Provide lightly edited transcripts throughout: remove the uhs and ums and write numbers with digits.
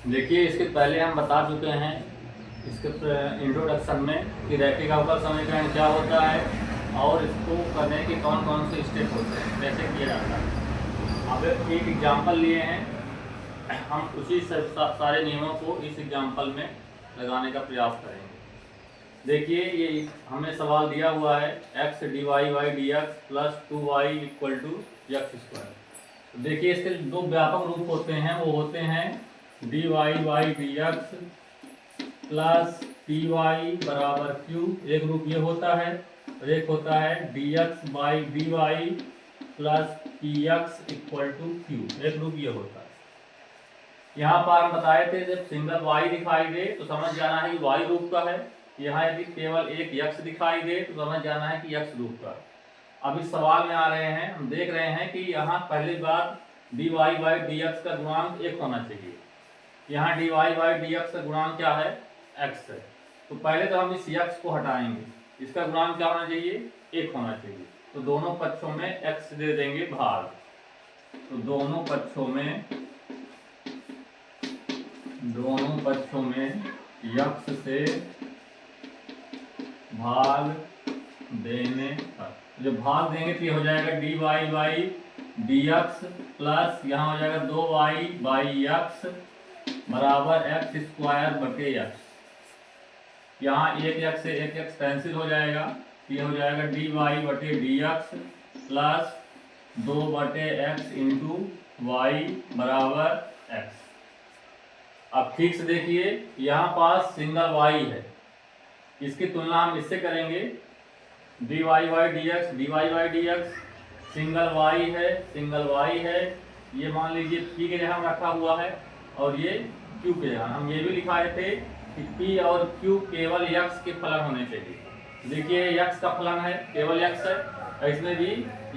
देखिए, इसके पहले हम बता चुके हैं इसके इंट्रोडक्शन में कि रैखिक अवकल समीकरण क्या होता है और इसको करने के कौन कौन से स्टेप होते हैं, कैसे किया जाता है। अब एक एग्जाम्पल लिए हैं, हम उसी सारे नियमों को इस एग्जाम्पल में लगाने का प्रयास करेंगे। देखिए, ये हमें सवाल दिया हुआ है x dy y dx plus 2y equal to x square. तो देखिए, इसके दो व्यापक रूप होते हैं, वो होते हैं dy y dx plus py बराबर q, एक रूप ये होता है, और एक होता है dx by dy plus px equal to q, एक रूप ये होता है। यहाँ पर हम बताए थे जब सिंगल y दिखाई दे तो समझ जाना है कि y रूप का है, यहाँ यदि केवल एक x दिखाई दे तो समझ जाना है कि x रूप का है। अब इस सवाल में आ रहे हैं, हम देख रहे हैं कि यहाँ पहली बात dy बाई dx का गुणांक 1 होना चाहिए। यहाँ dy बाई dx का गुणांक क्या है, x है। तो पहले तो हम इस x को हटाएंगे, इसका गुणांक क्या होना चाहिए, 1 होना चाहिए। तो दोनों पक्षों में x दे देंगे भाग, तो दोनों पक्षों में x से भाग देने पर, जब भाग देंगे तो ये हो जाएगा dy बाई dx प्लस यहाँ हो जाएगा 2y बाई x बराबर एक्स स्क्वायर बटे x। यहाँ एक x से एक x कैंसिल हो जाएगा, ये हो जाएगा dy बटे dx प्लस 2 बटे x इंटू वाई बराबर x। अब ठीक से देखिए, यहाँ पास सिंगल y है, इसकी तुलना हम इससे करेंगे dy by dx single y है, ये मान लीजिए p के जगह रखा हुआ है और ये q के जगह। हम ये भी लिखाए थे कि p और q केवल x के फलन होने चाहिए। देखिए, x का फलन है, केवल x है, और इसमें भी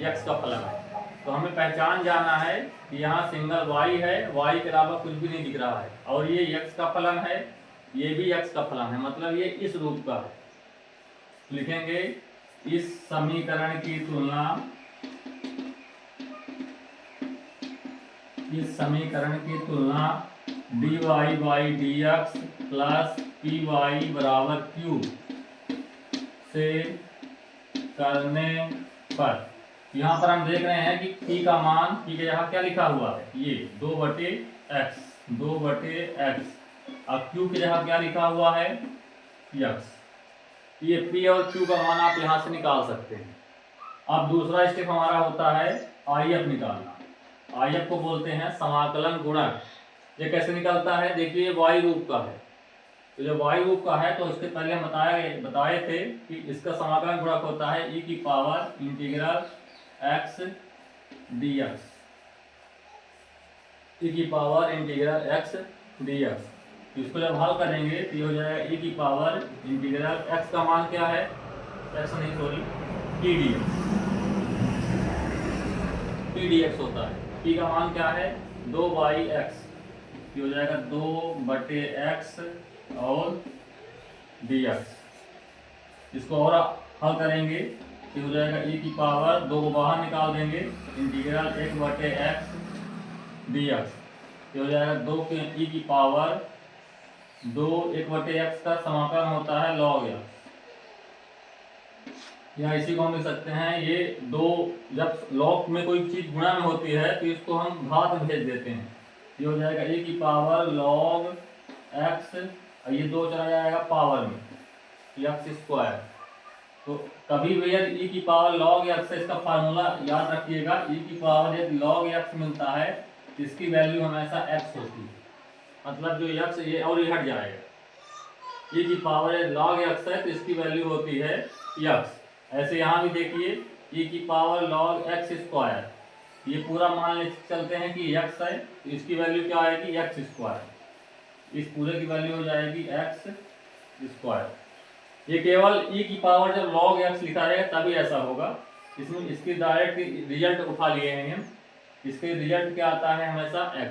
x का फलन है। तो हमें पहचान जाना है कि यहाँ सिंगल y है, y के अलावा कुछ भी नहीं दिख रहा है, और ये x का फलन है, ये भी x का फलन है, मतलब ये इस रूप का है। लिखेंगे इस समीकरण की तुलना dy by dx plus py बराबर q से करने पर, यहाँ पर हम देख रहे हैं कि p का मान, p के यहाँ क्या लिखा हुआ है, ये 2 बटे x। अब q के यहाँ क्या लिखा हुआ है, x। ये p और q का मान आप यहाँ से निकाल सकते हैं। अब दूसरा स्टेप हमारा होता है IF निकालना। IF को बोलते हैं समाकलन गुणक। ये कैसे निकलता है, देखिए y रूप का है, तो जब y रूप का है तो इसके पहले हम बताए थे कि इसका समाकलन गुणक होता है e की power integral x dx, e की पावर इंटीग्रल x dx। इसको जब हल करेंगे तो ये हो जाएगा e की पावर इंटीग्रल x का मान क्या है, x नहीं सॉरी p dx होता है। p का मान क्या है, 2 बाई x, ये हो जाएगा 2 बटे x और dx। इसको और हल करेंगे तो हो जाएगा e की पावर 2 को बाहर निकाल देंगे, इंटीग्रल 1 बटे x dx। ये हो जाएगा 2 के e की पावर 2, 1 बटे x का समाकलन होता है log x। या इसी को हम लिख सकते हैं, ये 2, जब log में कोई चीज गुणा में होती है तो इसको हम घात में भेज देते हैं। ये हो जाएगा e की पावर log x, और ये 2 चला जाएगा पावर में, x स्क्वायर। तो कभी भी यदि e की पावर log x है, इसका फार्मूला याद रखिएगा, e की पावर यदि log x मिलता है इसकी वैल्यू हमेशा x होती है, मतलब जो x ये और ये हट जाएगा। e की पावर यदि log x है तो इसकी वैल्यू होती है x। ऐसे यहाँ भी देखिए e की पावर log x स्क्वायर, ये पूरा मान ले चलते हैं कि x है, तो इसकी वैल्यू क्या आएगी, x स्क्वायर। इस पूरे की वैल्यू हो जाएगी x स्क्वायर। ये केवल e की पावर जब log x लिखा है तभी ऐसा होगा, इसमें इसकी डायरेक्ट रिजल्ट उठा लिए हैं हम, इसके रिजल्ट क्या आता है हमेशा x।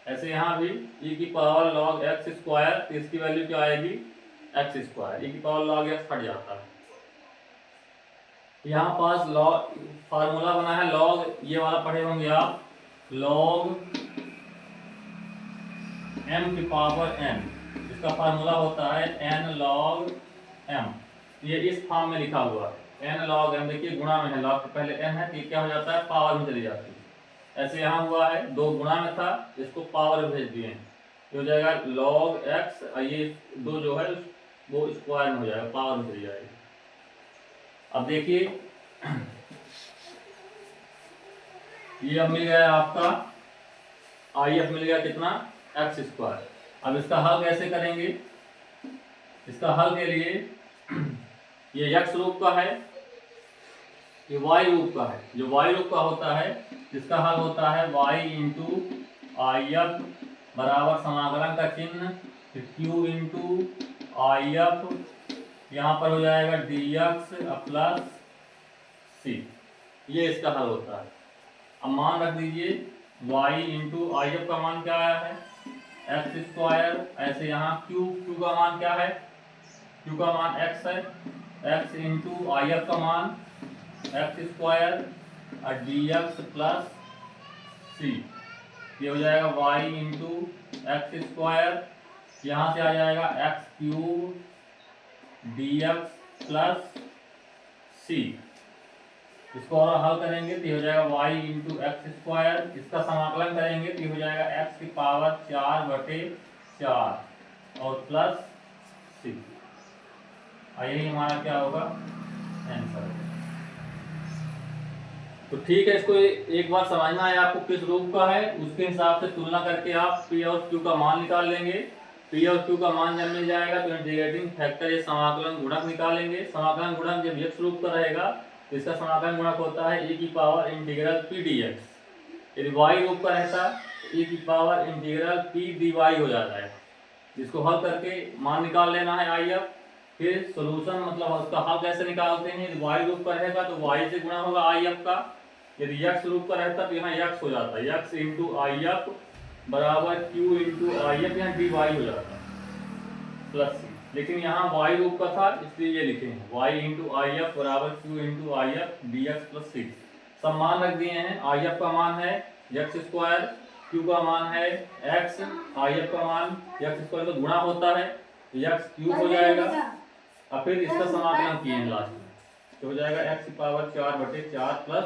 ऐसे यहाँ भी e की पावर log x स्क्वायर, तो इसकी वैल्यू क्या आएगी, x स्क्वायर। e की पावर log x हट जाता है। यहाँ पास log फार्मूला बना है log, ये वाला पढ़े होंगे आप, log m की पावर n, इसका फार्मूला होता है n log m। ये इस फॉर्म में लिखा हुआ है n log m, देखिए गुणा में है, log के पहले n है तो ये क्या हो जाता है, पावर में चली जाती है। ऐसे यहाँ हुआ है, दो गुणा में था, इसको पावर में भेज दिए हैं, ये हो जाएगा log x, ये दो जो है वो स्क्वायर में हो जाएगा, पावर में चली जाएगी। अब देखिए ये अब मिल गया आपका IF मिल गया कितना, एक्स स्क्वायर। अब इसका हल कैसे करेंगे, इसका हल के लिए ये x रूप का है, ये y रूप का है। जो y रूप का होता है इसका हल होता है y इंटू IF बराबर समाकलन का चिन्ह फिर q इंटू IF, यहाँ पर हो जाएगा dx प्लस c, ये इसका हल होता है। अब मान रख दीजिए y इंटू IF का मान क्या आया है, एक्स स्क्वायर, ऐसे यहाँ q का मान क्या है, q का मान x है, x इंटू IF का मान एक्स स्क्वायर और dx प्लस c, ये हो जाएगा y इंटू एक्स स्क्वायर, यहाँ से आ जाएगा x cube dx plus c। इसको और हल करेंगे तो ये हो जाएगा y इंटू एक्स स्क्वायर, इसका समाकलन करेंगे तो ये हो जाएगा x की पावर 4/4 और प्लस c, और यही हमारा क्या होगा, आंसर। तो ठीक है, इसको एक बार समझना है आपको किस रूप का है, उसके हिसाब से तुलना करके आप p और q का मान निकाल लेंगे। p और q का मान जब मिल जाएगा तो इंटीग्रेटिंग फैक्टर या समाकलन गुणक निकालेंगे। समाकलन गुणक जब x रूप का रहेगा तो इसका समाकलन गुणक होता है e की पावर इंटीग्रल p dx। यदि y रूप का रहता तो e की पावर इंटीग्रल p dy हो जाता है। इसको हल करके मान निकाल लेना है IF, फिर सोल्यूशन मतलब उसका हल कैसे निकालते हैं, यदि y रूप का रहेगा तो y से गुणा होगा IF का, यदि x रूप का रहता तो यहाँ x हो जाता है, x इंटू IF बराबर q इंटू IF, यहाँ dy हो जाता प्लस c, लेकिन यहाँ y रूप का था इसलिए ये लिखे हैं y इंटू IF बराबर q into IF dx plus c। सब मान रख दिए हैं, IF का मान है x स्क्वायर, q का मान है x, IF का मान x स्क्वायर का गुणा होता है x क्यूब हो जाएगा, और फिर इसका समाकलन किए हैं लास्ट में तो हो जाएगा x की पावर 4/4 प्लस